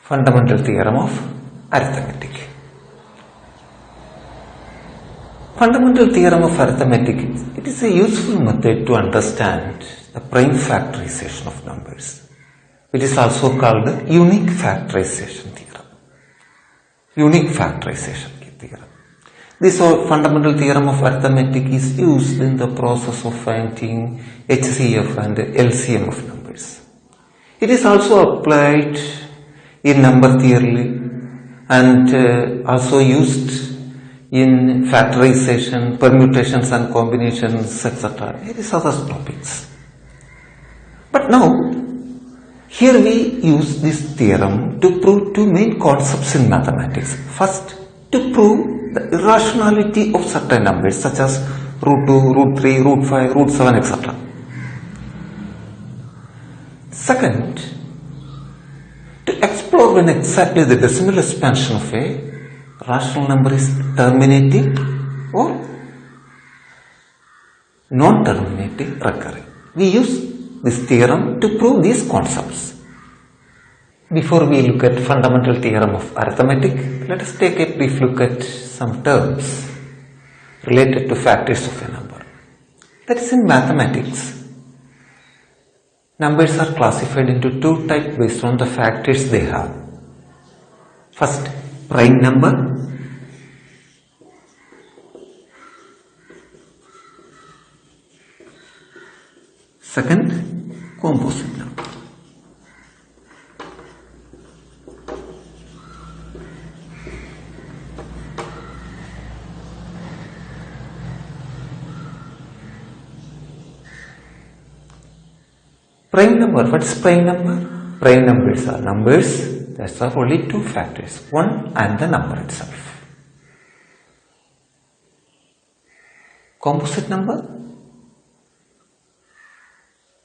Fundamental theorem of arithmetic. Fundamental theorem of arithmetic, it is a useful method to understand the prime factorization of numbers. It is also called the unique factorization theorem. Unique factorization theorem. This fundamental theorem of arithmetic is used in the process of finding HCF and LCM of numbers. It is also applied in number theory and also used in factorization, permutations and combinations, etc. Various other topics. But now, here we use this theorem to prove two main concepts in mathematics. First, to prove the irrationality of certain numbers such as root 2, root 3, root 5, root 7, etc. Second, to explore when exactly the decimal expansion of a rational number is terminating or non-terminating recurring. We use this theorem to prove these concepts. Before we look at fundamental theorem of arithmetic, let us take a brief look at some terms related to factors of a number. That is, in mathematics, numbers are classified into two types based on the factors they have. First, prime number. Second, composite number. Prime number, what is prime number? Prime numbers are numbers that have only two factors, 1 and the number itself. Composite number?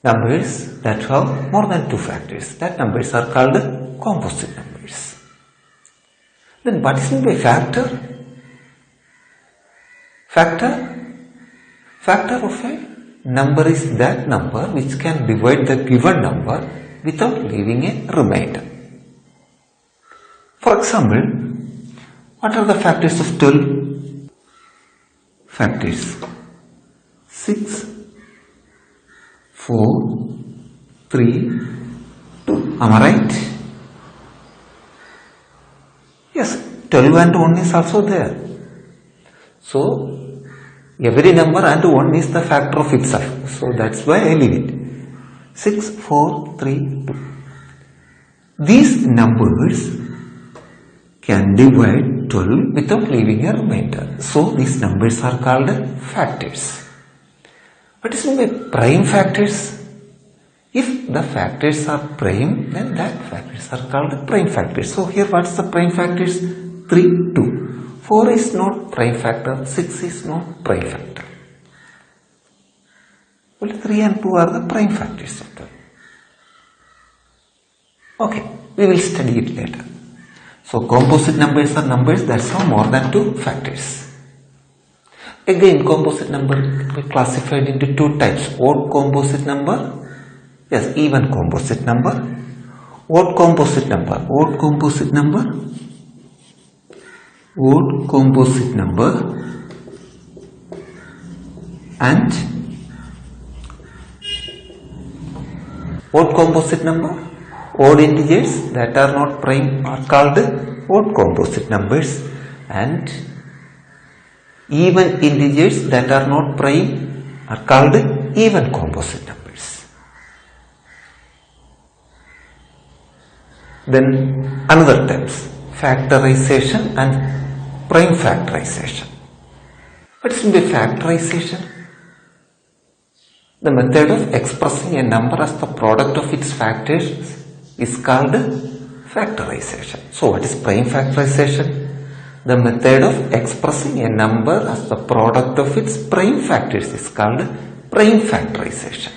Numbers that have more than two factors. That numbers are called composite numbers. Then what is meant by factor? Factor of a number is that number which can divide the given number without leaving a remainder. For example, what are the factors of 12? Factors 6, 4, 3, 2. Am I right? Yes, 12 and 1 is also there. So, every number and 1 is the factor of itself. So, that's why I leave it. 6, 4, 3, 2. These numbers can divide 12 without leaving a remainder. So, these numbers are called factors. What is meant by prime factors? If the factors are prime, then that factors are called prime factors. So, here what is the prime factors? 3, 2. 4 is not prime factor, 6 is not prime factor. Only 3 and 2 are the prime factors of 12. Okay, we will study it later. So, composite numbers are numbers that have more than two factors. Again, composite number can be classified into two types. Odd composite number, yes, even composite number. Odd composite number, odd composite number, odd composite number, and odd composite number. Odd integers that are not prime are called odd composite numbers, and even integers that are not prime are called even composite numbers. Then another types, factorization and prime factorization. What is meant by factorization? The method of expressing a number as the product of its factors is called factorization. So, what is prime factorization? The method of expressing a number as the product of its prime factors is called prime factorization.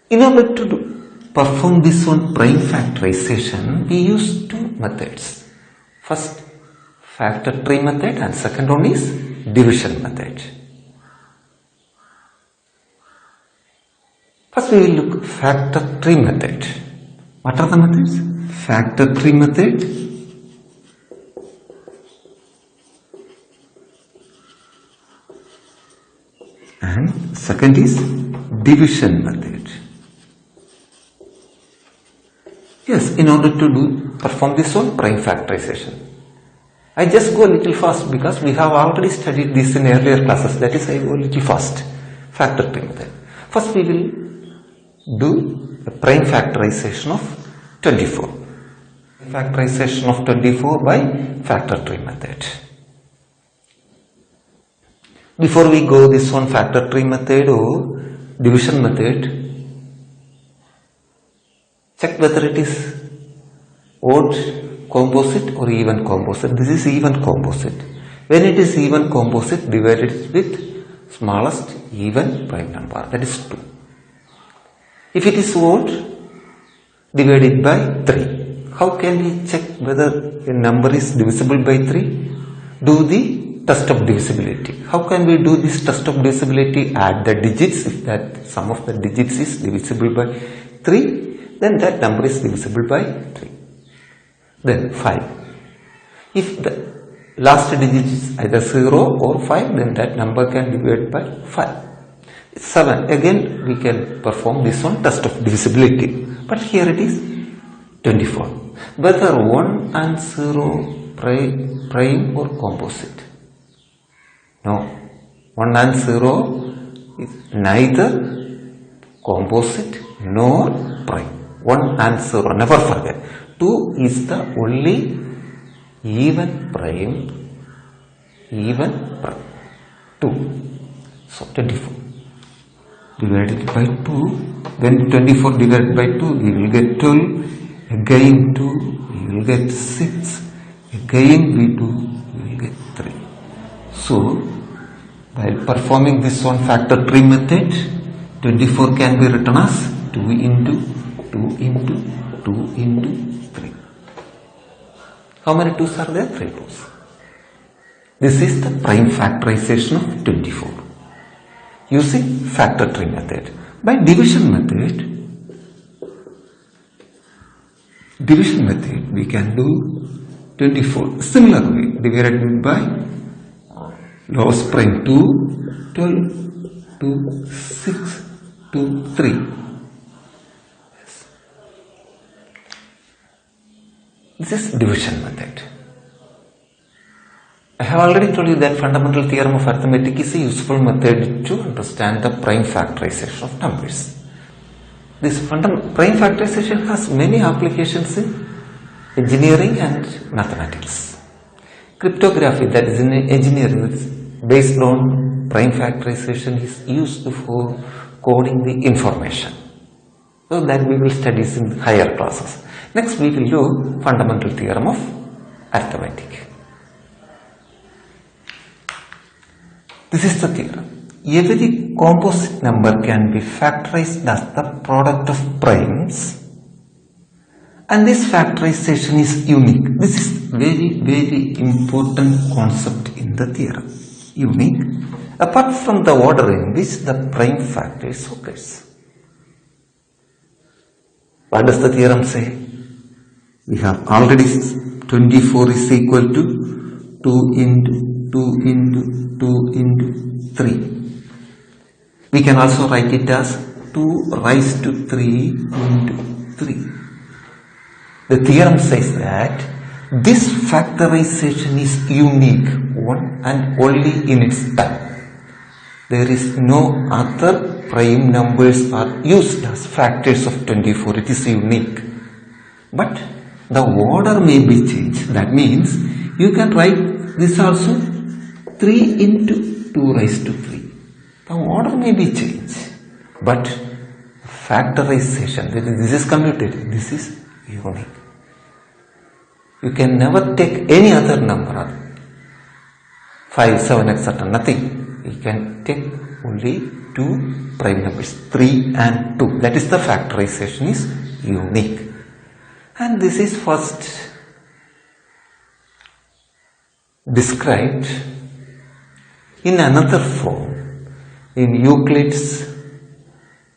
In order to perform this one prime factorization, we use two methods. First, factor tree method, and second one is division method. First we will look factor tree method. What are the methods? Factor tree method and second is division method. Yes, in order to perform this one, prime factorization. I just go a little fast because we have already studied this in earlier classes. That is, I go a little fast. Factor tree method. First we will do the prime factorization of 24. Factorization of 24 by factor tree method. Before we go this one, factor tree method or division method, check whether it is odd composite or even composite. This is even composite. When it is even composite, divide it with smallest even prime number, that is 2. If it is odd, divide it by 3. How can we check whether a number is divisible by 3? Do the test of divisibility. How can we do this test of divisibility? Add the digits. If that sum of the digits is divisible by 3, then that number is divisible by 3. Then 5. If the last digit is either 0 or 5, then that number can divide by 5. 7. Again we can perform this one, test of divisibility. But here it is 24. Whether 1 and 0 prime or composite? No. 1 and 0 is neither composite nor prime. 1 and 0, never forget. 2 is the only even prime. 2. So 24. Divided by 2. When 24 divided by 2, we will get 12. Again 2, we will get 6. Again we do, we will get 3. So, while performing this one factor tree method, 24 can be written as 2 into 2 into 2 into 3. How many 2's are there? 3 2's. This is the prime factorization of 24 using factor tree method. By division method we can do 24 similar way, divided by lowest prime 2, 12, 2, 6, 2, 3. Yes. This is division method. I have already told you that fundamental theorem of arithmetic is a useful method to understand the prime factorization of numbers. This prime factorization has many applications in engineering and mathematics. Cryptography, that is in engineering, is based on prime factorization, is used for coding the information. So that we will study in higher classes. Next we will do fundamental theorem of arithmetic. This is the theorem. Every composite number can be factorized as the product of primes, and this factorization is unique. This is very important concept in the theorem. Unique, apart from the order in which the prime factors occurs. What does the theorem say? We have already 24 is equal to 2 into 2 into 2 into 3. We can also write it as 2 raised to 3 into 3. The theorem says that this factorization is unique, one and only in its type. There is no other prime numbers are used as factors of 24. It is unique. But the order may be changed. That means you can write this also 3 into 2 raised to 3. The order may be changed, but factorization, this is commutative, this is unique. You can never take any other number, 5, 7, etc. Nothing. You can take only 2 prime numbers, 3 and 2. That is the factorization is unique. And this is first described in another form in Euclid's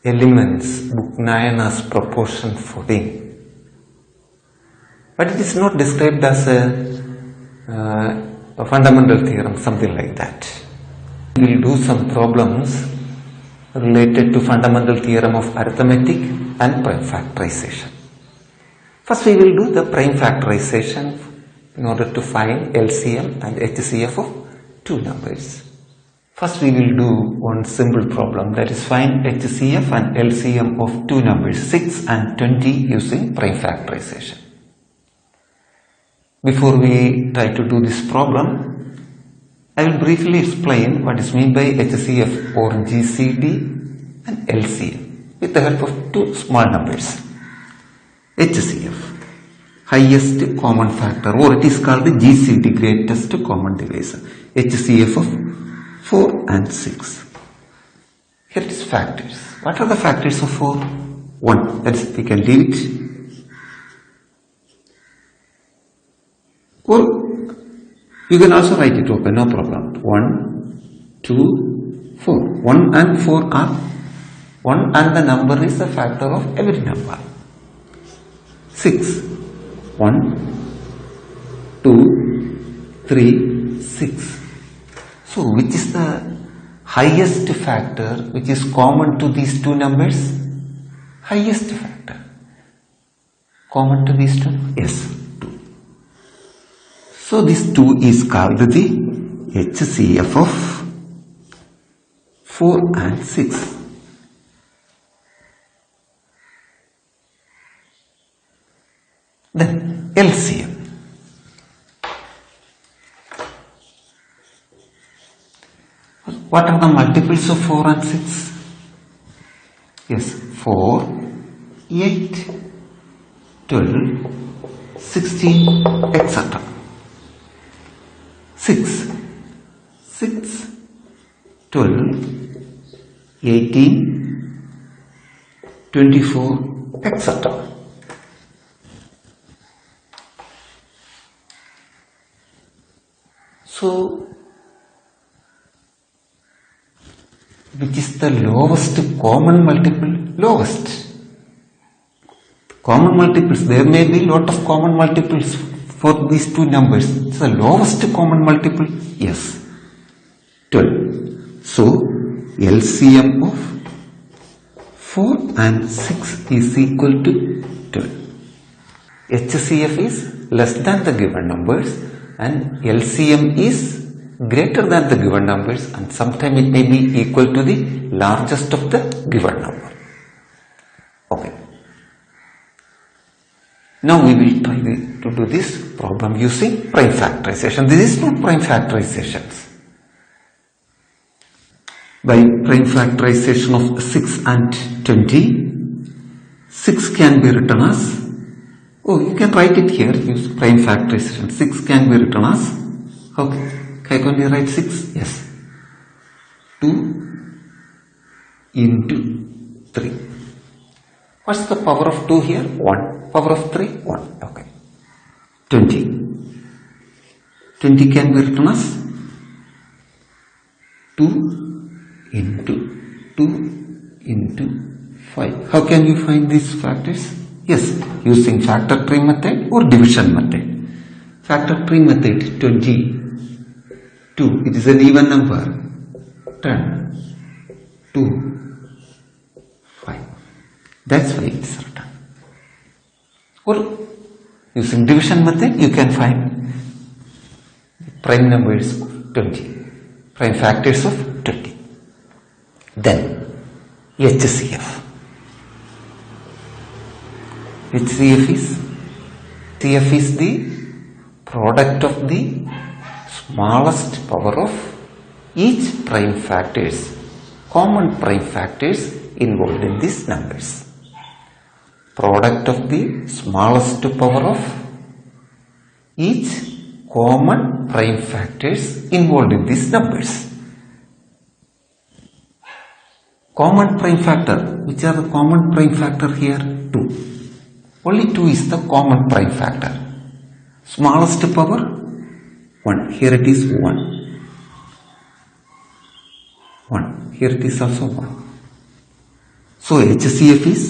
elements, book 9 as proportion 14. But it is not described as a fundamental theorem, something like that. We will do some problems related to fundamental theorem of arithmetic and prime factorization. First we will do the prime factorization in order to find LCM and HCF of two numbers. First we will do one simple problem, that is find HCF and LCM of two numbers 6 and 20 using prime factorization. Before we try to do this problem, I will briefly explain what is meant by HCF or GCD and LCM with the help of two small numbers. HCF, highest common factor, or it is called the GCD, greatest common divisor. HCF of 4 and 6. Here it is factors. What are the factors of 4? 1. That is, we can leave it. Or you can also write it open, no problem. 1, 2, 4. 1 and 4 are 1 and the number is the factor of every number. 6. 1, 2, 3, 6. So which is the highest factor which is common to these two numbers? Highest factor. Common to these two? Yes. So this 2 is called the HCF of 4 and 6. Then LCM. What are the multiples of 4 and 6? Yes, 4, 8, 12, 16, etc. 6, 12, 18, 24, etc. So, which is the lowest common multiple? Lowest. Common multiples, there may be lot of common multiples for these two numbers. It's the lowest common multiple? Yes. 12. So, LCM of 4 and 6 is equal to 12. HCF is less than the given numbers and LCM is greater than the given numbers, and sometimes it may be equal to the largest of the given number. Okay. Now we will try to do this problem using prime factorization. This is not prime factorizations. By prime factorization of 6 and 20, 6 can be written as, you can write it here, use prime factorization. 6 can be written as, okay, can we write 6? Yes. 2 into 3. What's the power of 2 here? 1. Power of 3? 1. Okay. 20. 20 can be written as 2 into 5. How can you find these factors? Yes, using factor tree method or division method. Factor tree method 22. It is an even number. 10, 2, 5. That's why it is written. Or using division method, you can find prime numbers 20, prime factors of 20. Then HCF. HCF is the product of the smallest power of each prime factors, common prime factors involved in these numbers. Product of the smallest power of each common prime factors involved in these numbers. Common prime factor, which are the common prime factor here? 2. Only 2 is the common prime factor. Smallest power? 1. Here it is 1. 1. Here it is also 1. So HCF is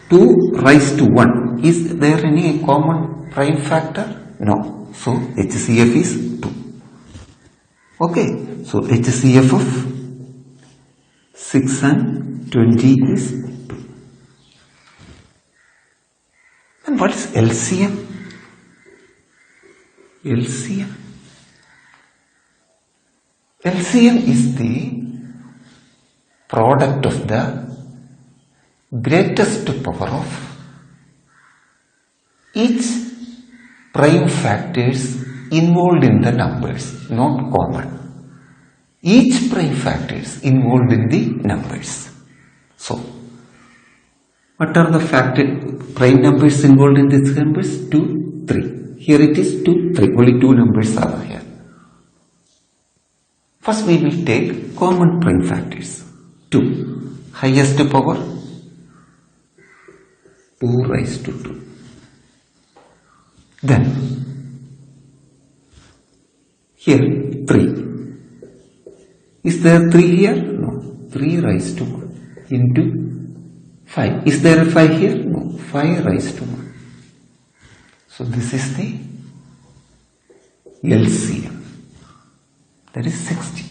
2 raised to 1. Is there any common prime factor? No. So HCF is 2. Okay. So HCF of 6 and 20 is 2. And what is LCM? LCM is the product of the greatest power of each prime factors involved in the numbers, not common. Each prime factors involved in the numbers. So, what are the prime numbers involved in these numbers? 2, 3. Here it is 2, 3. Only 2 numbers are here. First we will take common prime factors. 2. Highest power 2 raised to 2. Then here 3. Is there 3 here? No. 3 raised to 1 into 5. Is there a 5 here? No. 5 raised to 1. So this is the LCM. That is 60.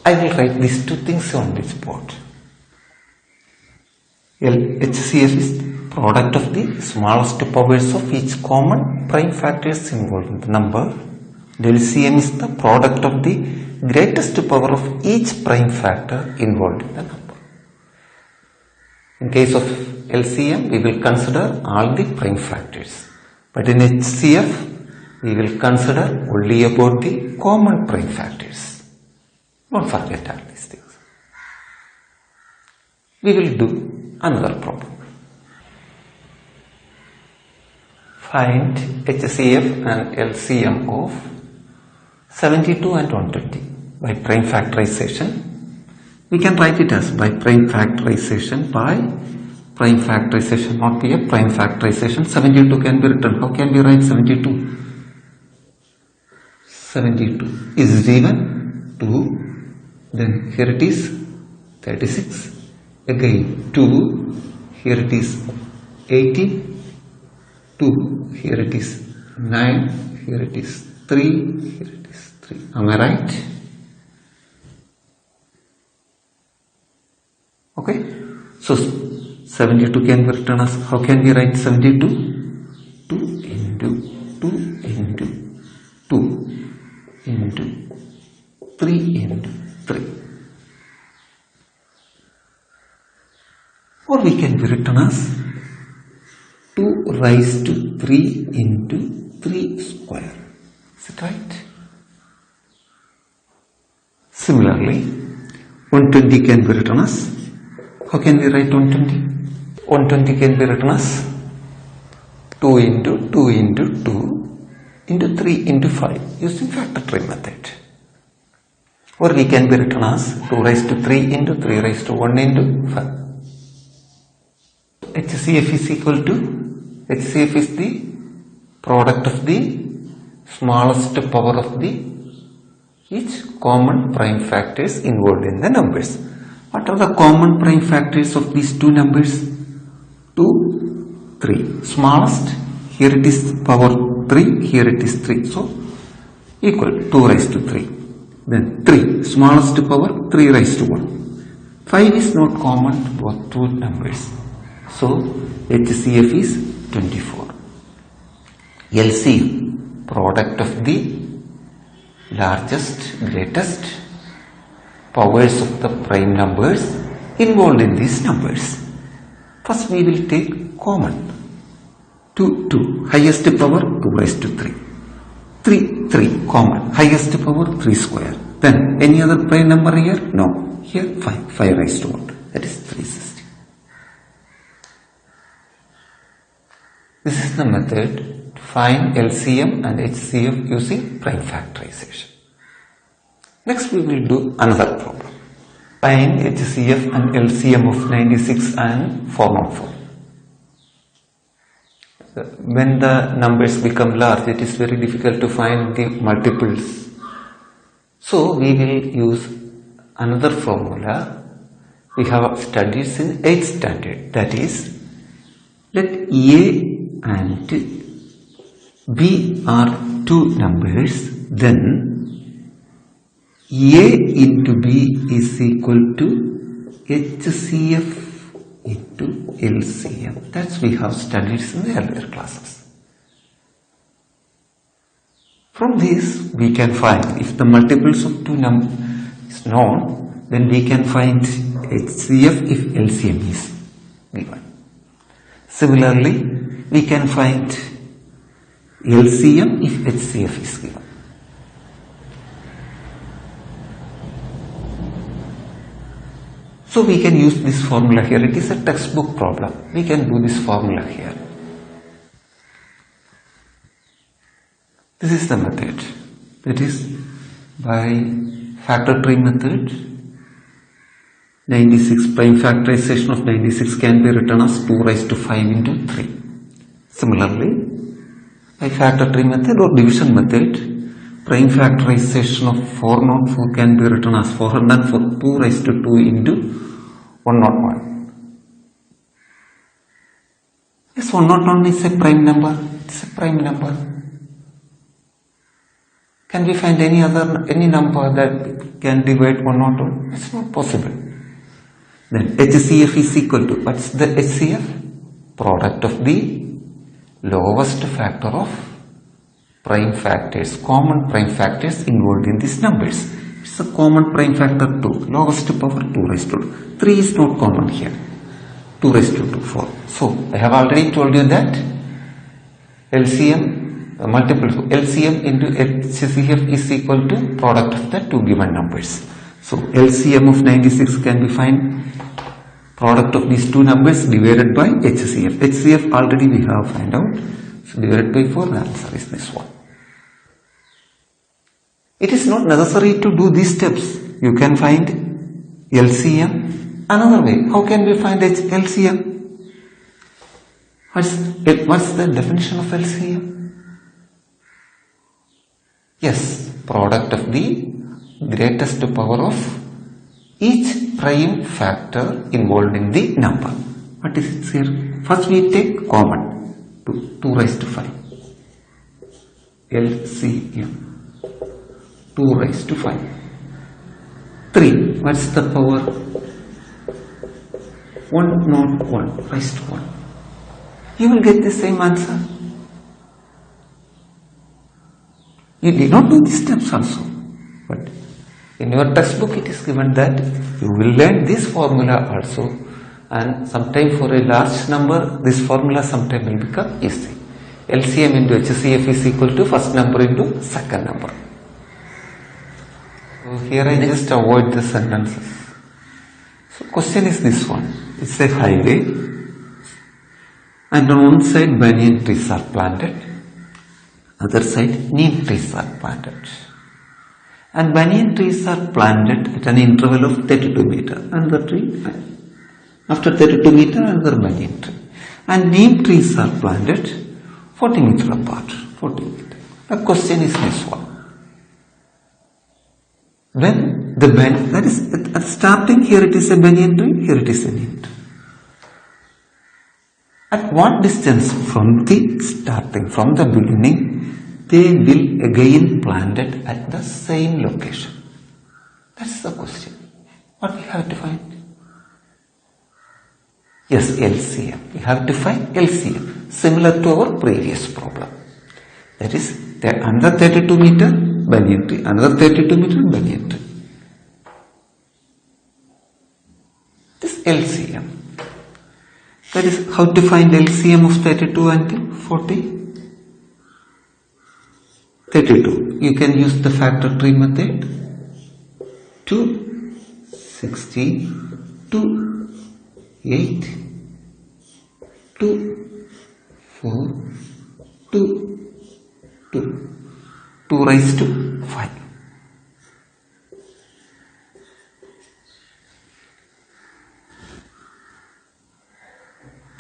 I will write these two things on this board. HCF is the product of the smallest powers of each common prime factors involved in the number. LCM is the product of the greatest power of each prime factor involved in the number. In case of LCM, we will consider all the prime factors. But in HCF, we will consider only about the common prime factors. Don't forget all these things. We will do another problem. Find HCF and LCM of 72 and 120 by prime factorization. We can write it as by prime factorization, not by a prime factorization. 72 can be written. How can we write 72? 72 is given 2. Then here it is 36. Again 2. Here it is 18. 2. Here it is 9. Here it is 3. Here it is 3. Am I right? Okay. So 72 can be written as, how can we write 72? 2 into 2 into 2 into 3 into 3. Or we can be written as 2 raised to 3 into 3 square. Is it right? Similarly, 120 can be written as, how can we write 120? 120 can be written as 2 into 2 into 2 into 3 into 5 using factor tree method. Or we can be written as 2 raised to 3 into 3 raised to 1 into 5. HCF is equal to, HCF is the product of the smallest power of the each common prime factors involved in the numbers. What are the common prime factors of these two numbers? 2, 3. Smallest, here it is power 3, here it is 3. So, equal 2 raised to 3. Then 3, smallest power 3 raised to 1. 5 is not common to both two numbers. So, HCF is 24. LCM, product of the largest, greatest powers of the prime numbers involved in these numbers. First we will take common. 2, 2, highest power 2 raised to 3. 3, 3, common, highest power 3 square. Then any other prime number here? No. Here 5, 5 raised to 1. That is 360. This is the method to find LCM and HCF using prime factorization. Next we will do another problem. Find HCF and LCM of 96 and 404. when the numbers become large, it is very difficult to find the multiples. So we will use another formula we have studied in 8th standard. That is, let A and B are two numbers, then A into B is equal to HCF into LCM. That's we have studied in the earlier classes. From this we can find, if the multiples of two numbers is known, then we can find HCF if LCM is given. Similarly, we can find LCM if HCF is given. So we can use this formula here. It is a textbook problem. We can do this formula here. This is the method. That is by factor tree method. 96 prime factorization of 96 can be written as 2 raised to 5 into 3. Similarly, by factor tree method or division method, prime factorization of 404 can be written as 404 2 raised to 2 into 101. Yes, 101 is a prime number. It's a prime number. Can we find any number that can divide 101? It's not possible. Then HCF is equal to, what's the HCF? Product of the lowest factor of prime factors, common prime factors involved in these numbers. It's a common prime factor 2, lowest power 2 raised to 2. 3 is not common here. 2 raised to 2, 4. So I have already told you that LCM, multiple LCM into HCF is equal to product of the two given numbers. So LCM of 96 can be find product of these two numbers divided by HCF. HCF already we have found out. So divided by 4, the answer is this one. It is not necessary to do these steps. You can find LCM another way. How can we find LCM? What's the definition of LCM? Yes, product of the greatest power of each prime factor involved in the number. What is it here? First we take common, 2 raised to 5. LCM, 2 raised to 5. 3, what's the power? 101 raised to 1. You will get the same answer. You did not do these steps also. But in your textbook it is given that you will learn this formula also, and sometime for a large number this formula sometime will become easy. LCM into HCF is equal to first number into second number. So here I just avoid the sentences. So question is this one. It's a highway and on one side banyan trees are planted, other side neem trees are planted. And banyan trees are planted at an interval of 32 meters. Another tree, after 32 meters, another banyan tree. And neem trees are planted 40 meters apart. 40 meters. The question is this one. When the banyan, that is at starting, here it is a banyan tree, here it is a neem tree. At what distance from the starting, from the beginning, they will again planted at the same location? That's the question. What we have to find? Yes, LCM. We have to find LCM, similar to our previous problem. That is, another 32 meter banyan tree, another 32 meter banyan tree. This LCM. That is how to find LCM of 32 and 40. 32. You can use the factor tree method. 2, 16, 2, 8, 2, 4, 2, 2. 2 raised to 5.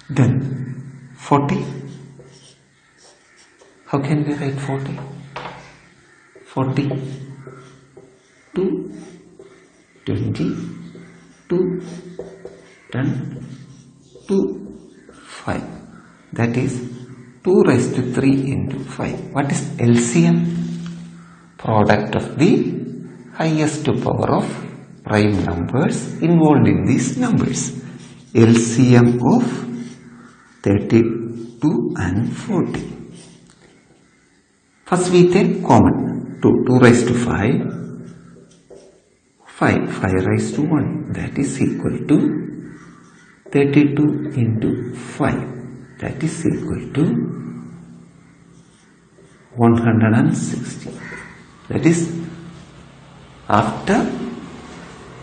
Then 40, How can we write 40? 40, 2, 20, 2, 10, 2, 5. That is 2 raised to 3 into 5. What is LCM? Product of the highest power of prime numbers involved in these numbers. LCM of 32 and 40. First we take common. 2 raised to 5. 5 raised to 1. That is equal to 32 into 5. That is equal to 160. That is, after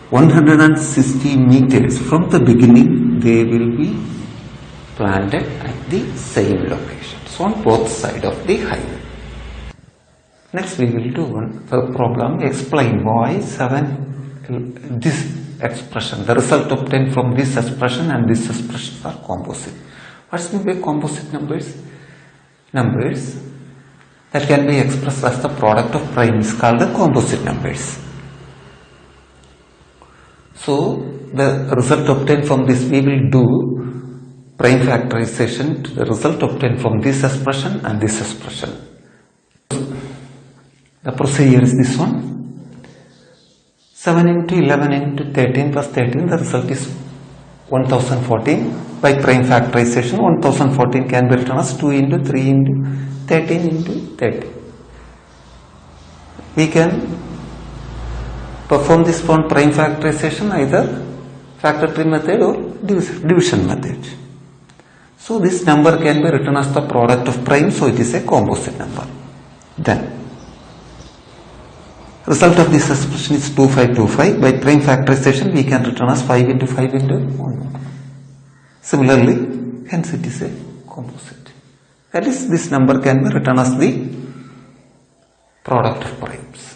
160 meters from the beginning, they will be planted at the same locations on both sides of the highway. Next we will do one problem. Explain why this expression, the result obtained from this expression and this expression are composite. What's meant by composite numbers? Numbers that can be expressed as the product of prime is called the composite numbers. So the result obtained from this, we will do prime factorization to the result obtained from this expression and this expression. The procedure is this one. 7 into 11 into 13 plus 13, the result is 1014. By prime factorization, 1014 can be written as 2 into 3 into 13 into 30. We can perform this on prime factorization, either factor tree method or division method. So this number can be written as the product of prime, so it is a composite number. Then result of this expression is 2525. By prime factorization, we can return as 5 into 5 into 1. Similarly, hence it is a composite. That is, this number can be written as the product of primes.